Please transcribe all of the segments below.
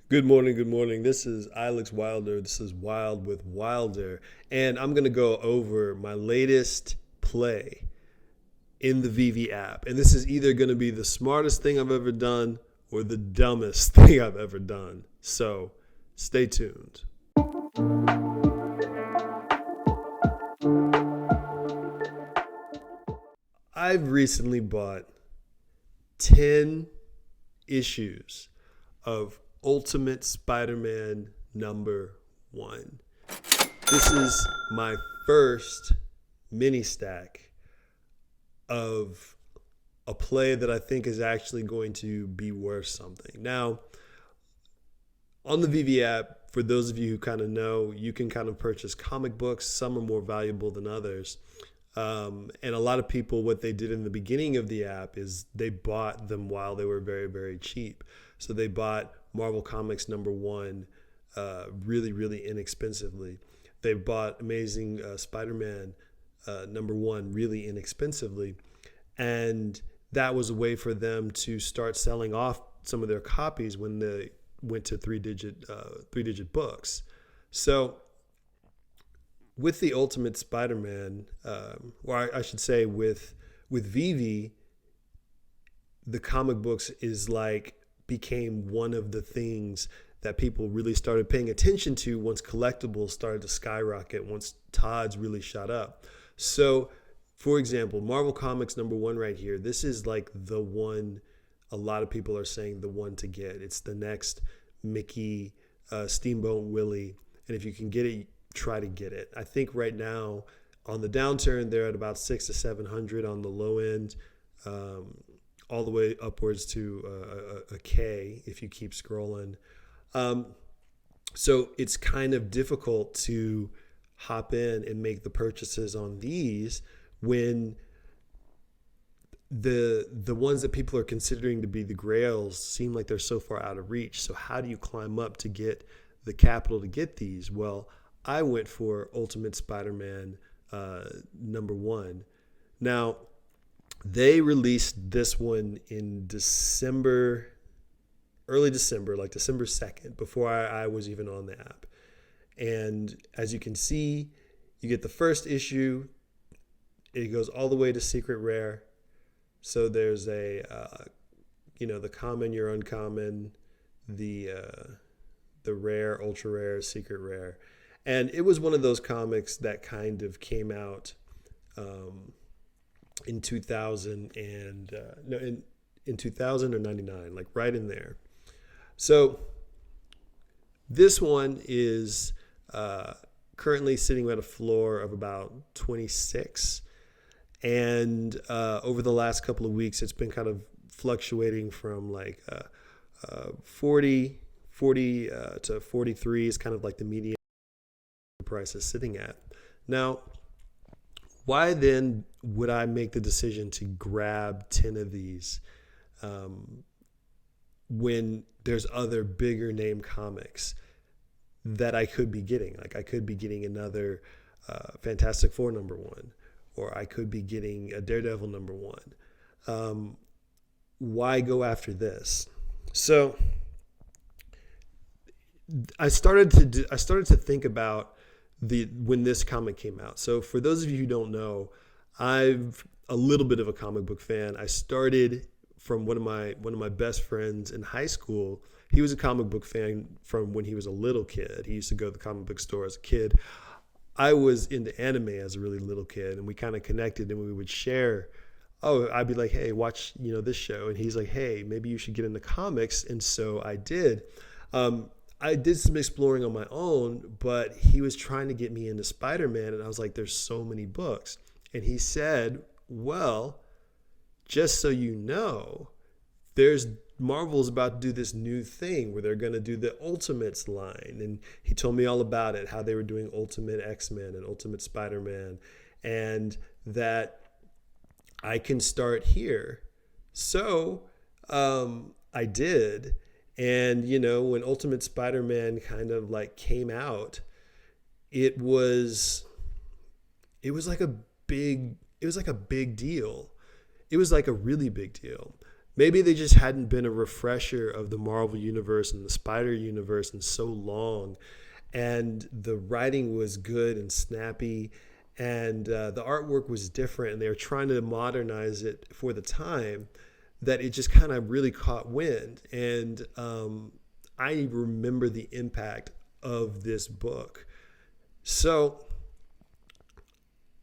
Good morning, good morning. This is Alex Wilder. This is Wild with Wilder. And I'm going to go over my latest play in the VEVE app. And this is either going to be the smartest thing I've ever done or the dumbest thing I've ever done. So stay tuned. I've recently bought 10 issues of Ultimate Spider-Man #1. This is my first mini stack of a play that I think is actually going to be worth something. Now, on the VEVE app, for those of you who kind of know, you can kind of purchase comic books. Some are more valuable than others. And a lot of people, what they did in the beginning of the app is they bought them while they were very, very cheap. So they bought Marvel Comics #1 really, really inexpensively. They bought Amazing Spider-Man #1 really inexpensively. And that was a way for them to start selling off some of their copies when they went to three-digit books. So with the Ultimate Spider-Man, or I should say with VEVE, the comic books became one of the things that people really started paying attention to once collectibles started to skyrocket, once Todd's really shot up. So, for example, Marvel Comics #1 right here, this is like the one a lot of people are saying the one to get. It's the next Mickey Steamboat Willie. And if you can get it, try to get it. I think right now on the downturn, they're at about 600 to 700 on the low end, all the way upwards to a K if you keep scrolling. So it's kind of difficult to hop in and make the purchases on these when the ones that people are considering to be the grails seem like they're so far out of reach. So how do you climb up to get the capital to get these? Well, I went for Ultimate Spider-Man #1. Now, they released this one in December, early December, like December 2nd, before I was even on the app. And as you can see, you get the first issue. It goes all the way to Secret Rare. So there's the common, your uncommon, the rare, ultra rare, secret rare. And it was one of those comics that kind of came out in 2000 and in 2000 or 99, like right in there. So this one is currently sitting at a floor of about 26. And over the last couple of weeks, it's been kind of fluctuating from like 40 to 43 is kind of like the median price is sitting at. Now, why then would I make the decision to grab 10 of these when there's other bigger name comics that I could be getting? Like I could be getting another Fantastic Four #1, or I could be getting a Daredevil #1. Why go after this? So I started to think about when this comic came out. So for those of you who don't know, I'm a little bit of a comic book fan. I started from one of my best friends in high school. He was a comic book fan from when he was a little kid. He used to go to the comic book store as a kid. I was into anime as a really little kid, and we kind of connected, and we would share. Oh, I'd be like, hey, watch this show, and he's like, hey, maybe you should get into comics, and so I did. I did some exploring on my own, but he was trying to get me into Spider-Man, and I was like, there's so many books. And he said, well, just so you know, Marvel's about to do this new thing where they're going to do the Ultimates line. And he told me all about it, how they were doing Ultimate X-Men and Ultimate Spider-Man, and that I can start here. So I did. And, when Ultimate Spider-Man kind of like came out, it was like a big deal. It was like a really big deal. Maybe they just hadn't been a refresher of the Marvel universe and the Spider universe in so long, and the writing was good and snappy, and the artwork was different, and they were trying to modernize it for the time, that it just kind of really caught wind. And I remember the impact of this book. So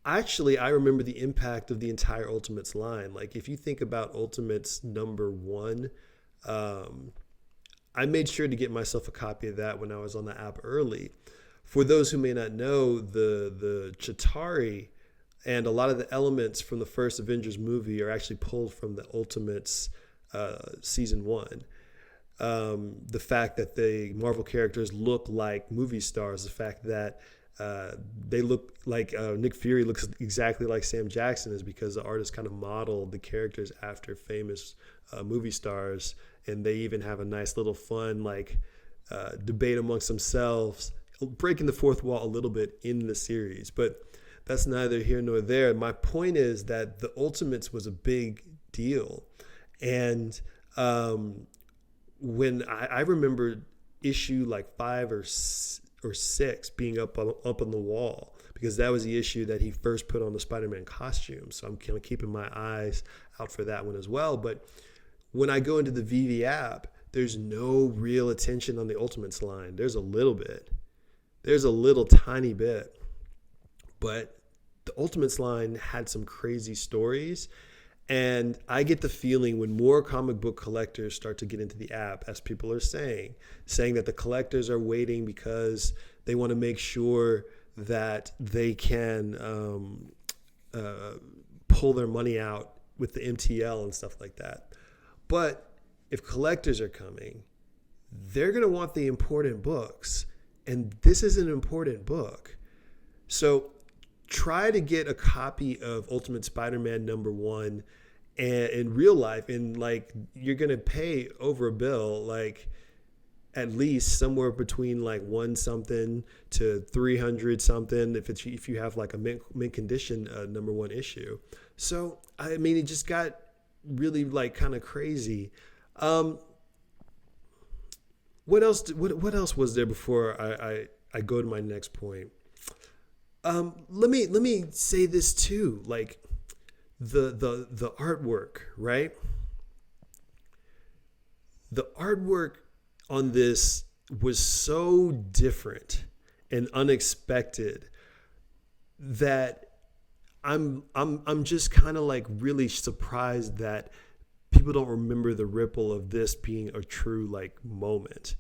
actually, I remember the impact of the entire Ultimates line. Like, if you think about Ultimates #1, I made sure to get myself a copy of that when I was on the app early. For those who may not know, the Chitauri and a lot of the elements from the first Avengers movie are actually pulled from the Ultimates season 1. The fact that the Marvel characters look like movie stars, the fact that they look like Nick Fury looks exactly like Sam Jackson, is because the artist kind of modeled the characters after famous movie stars. And they even have a nice little fun debate amongst themselves, breaking the fourth wall a little bit in the series. But that's neither here nor there. My point is that the Ultimates was a big deal. And when I remember issue 5 or 6 being up on the wall, because that was the issue that he first put on the Spider-Man costume. So I'm kind of keeping my eyes out for that one as well. But when I go into the VEVE app, there's no real attention on the Ultimates line. There's a little bit. There's a little tiny bit. But the Ultimates line had some crazy stories. And I get the feeling when more comic book collectors start to get into the app, as people are saying that the collectors are waiting because they want to make sure that they can pull their money out with the MTL and stuff like that. But if collectors are coming, they're going to want the important books. And this is an important book. So try to get a copy of Ultimate Spider-Man #1 and in real life, and you're going to pay over a bill, at least somewhere between 1 something to 300 something if you have a mint condition #1 issue. So I mean, it just got really kind of crazy. What else was there before I go to my next point? Let me say this too, the artwork, right? The artwork on this was so different and unexpected that I'm just kind of really surprised that people don't remember the ripple of this being a true moment.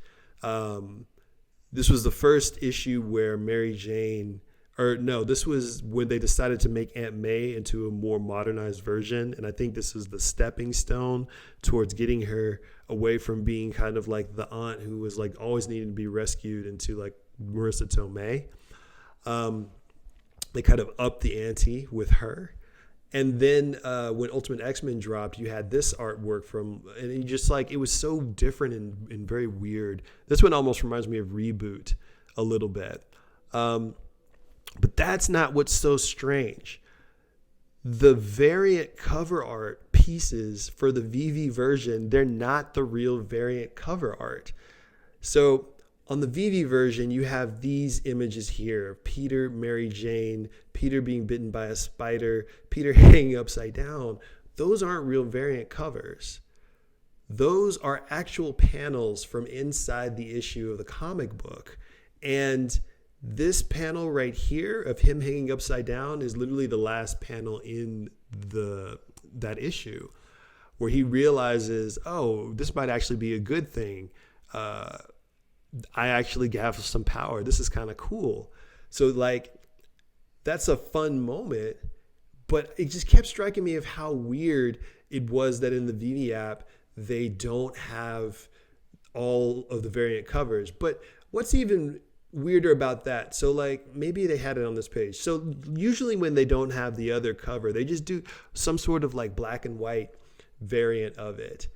This was the first issue where Mary Jane, this was when they decided to make Aunt May into a more modernized version. And I think this is the stepping stone towards getting her away from being kind of the aunt who was always needing to be rescued into Marissa Tomei. They kind of upped the ante with her. And then when Ultimate X-Men dropped, you had this artwork and it just it was so different and very weird. This one almost reminds me of Reboot a little bit. But that's not what's so strange. The variant cover art pieces for the VEVE version, they're not the real variant cover art. So on the VEVE version, you have these images here of Peter, Mary Jane, Peter being bitten by a spider, Peter hanging upside down. Those aren't real variant covers. Those are actual panels from inside the issue of the comic book. And this panel right here of him hanging upside down is literally the last panel in that issue, where he realizes, oh, this might actually be a good thing. I actually have some power. This is kind of cool. So that's a fun moment, but it just kept striking me of how weird it was that in the VEVE app, they don't have all of the variant covers. But what's even weirder about that, so maybe they had it on this page. So usually when they don't have the other cover, they just do some sort of black and white variant of it,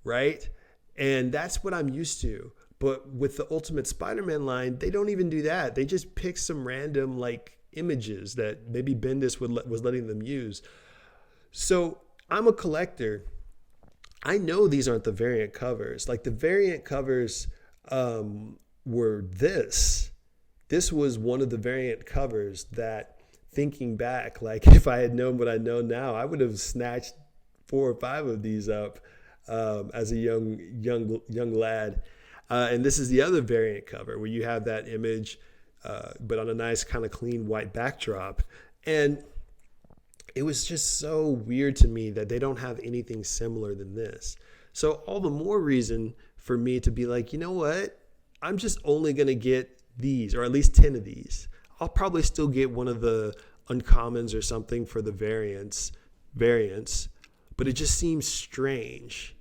right? And that's what I'm used to. But with the Ultimate Spider-Man line, they don't even do that. They just pick some random images that maybe Bendis was letting them use. So I'm a collector. I know these aren't the variant covers. Like the variant covers were this. This was one of the variant covers that, thinking back, like if I had known what I know now, I would have snatched 4 or 5 of these up as a young lad. And this is the other variant cover where you have that image, but on a nice kind of clean white backdrop. And it was just so weird to me that they don't have anything similar than this. So all the more reason for me to be like, you know what? I'm just only going to get these, or at least 10 of these. I'll probably still get one of the uncommons or something for the variants, but it just seems strange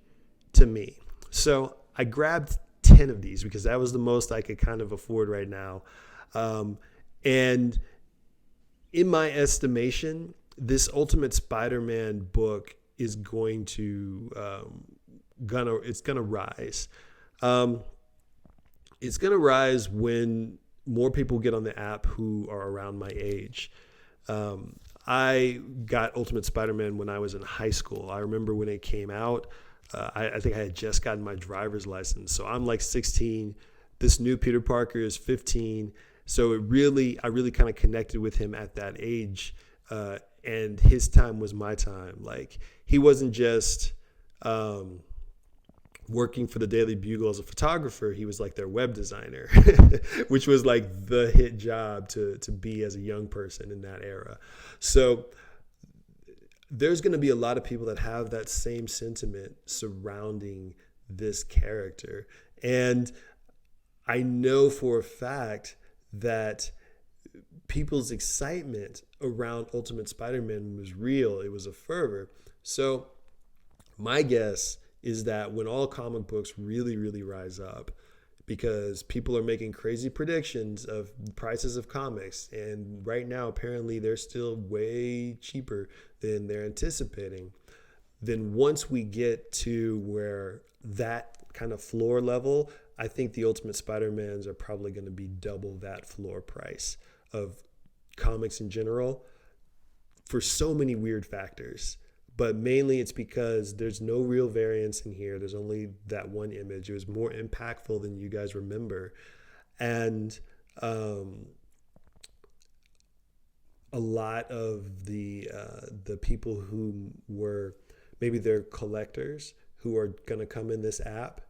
to me. So I grabbed 10 of these because that was the most I could kind of afford right now. And in my estimation, this Ultimate Spider-Man book is going to it's gonna rise. It's gonna rise when more people get on the app who are around my age. I got Ultimate Spider-Man when I was in high school. I remember when it came out. I think I had just gotten my driver's license, so I'm like 16. This new Peter Parker is 15. So I really kind of connected with him at that age. And his time was my time. Like he wasn't just working for the Daily Bugle as a photographer. He was like their web designer, which was like the hit job to be as a young person in that era. So there's going to be a lot of people that have that same sentiment surrounding this character. And I know for a fact that people's excitement around Ultimate Spider-Man was real. It was a fervor. So my guess is that when all comic books really, really rise up, because people are making crazy predictions of prices of comics, and right now apparently they're still way cheaper than they're anticipating, then once we get to where that kind of floor level, I think the Ultimate Spider-Mans are probably going to be double that floor price of comics in general for so many weird factors. But mainly it's because there's no real variance in here. There's only that one image. It was more impactful than you guys remember. And a lot of the people who were, maybe they're collectors who are going to come in this app,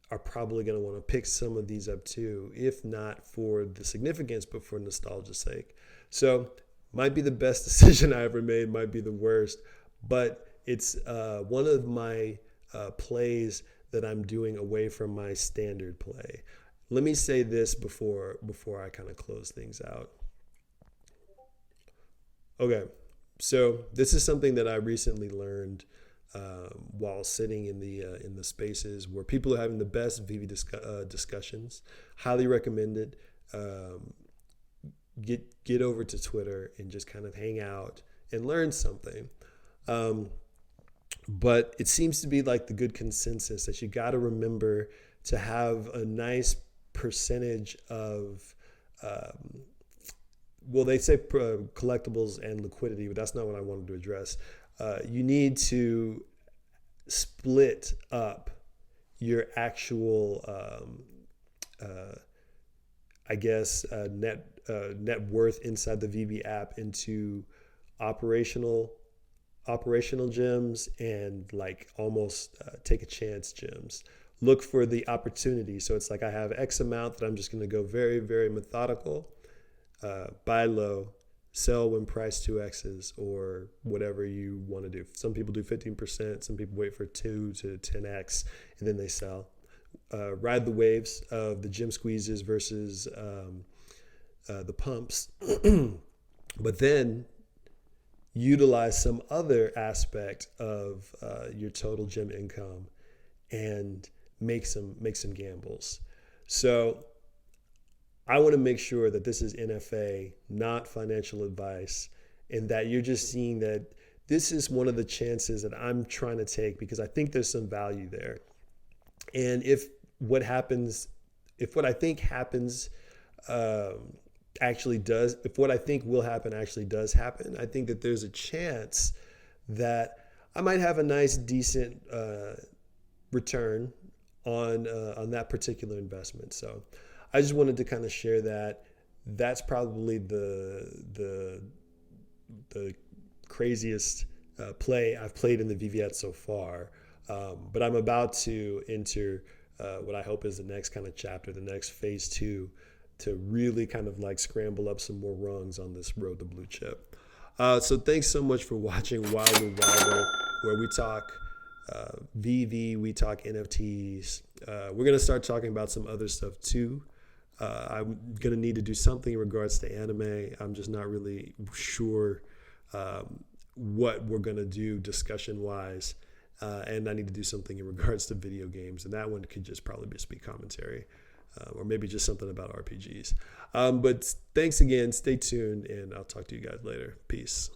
are probably going to want to pick some of these up too, if not for the significance, but for nostalgia's sake. So might be the best decision I ever made, might be the worst, but it's one of my plays that I'm doing away from my standard play. Let me say this before I kind of close things out. Okay, so this is something that I recently learned while sitting in the spaces where people are having the best VEVE discussions. Highly recommended. Get over to Twitter and just kind of hang out and learn something. But it seems to be like the good consensus that you got to remember to have a nice percentage of, well, they say collectibles and liquidity, but that's not what I wanted to address. You need to split up your actual, net worth inside the VEVE app into operational gems and like almost take a chance gems. Look for the opportunity. So it's like I have X amount that I'm just going to go very, very methodical, buy low, sell when price 2x's or whatever you want to do. Some people do 15%. Some people wait for 2 to 10x and then they sell. Ride the waves of the gem squeezes versus the pumps. But then utilize some other aspect of your total gem income and make some gambles. So I want to make sure that this is NFA, not financial advice, and that you're just seeing that this is one of the chances that I'm trying to take because I think there's some value there. And if what I think happens if what I think will happen actually does happen, I think that there's a chance that I might have a nice, decent return on that particular investment. So I just wanted to kind of share that. That's probably the craziest play I've played in the VEVE so far. But I'm about to enter what I hope is the next kind of chapter, the next phase 2, to really kind of like scramble up some more rungs on this road to blue chip. So thanks so much for watching Wilder Wilder, where we talk VEVE, we talk NFTs. We're going to start talking about some other stuff too. I'm going to need to do something in regards to anime. I'm just not really sure what we're going to do discussion-wise. And I need to do something in regards to video games. And that one could just probably just be commentary. Or maybe just something about RPGs. But thanks again. Stay tuned. And I'll talk to you guys later. Peace.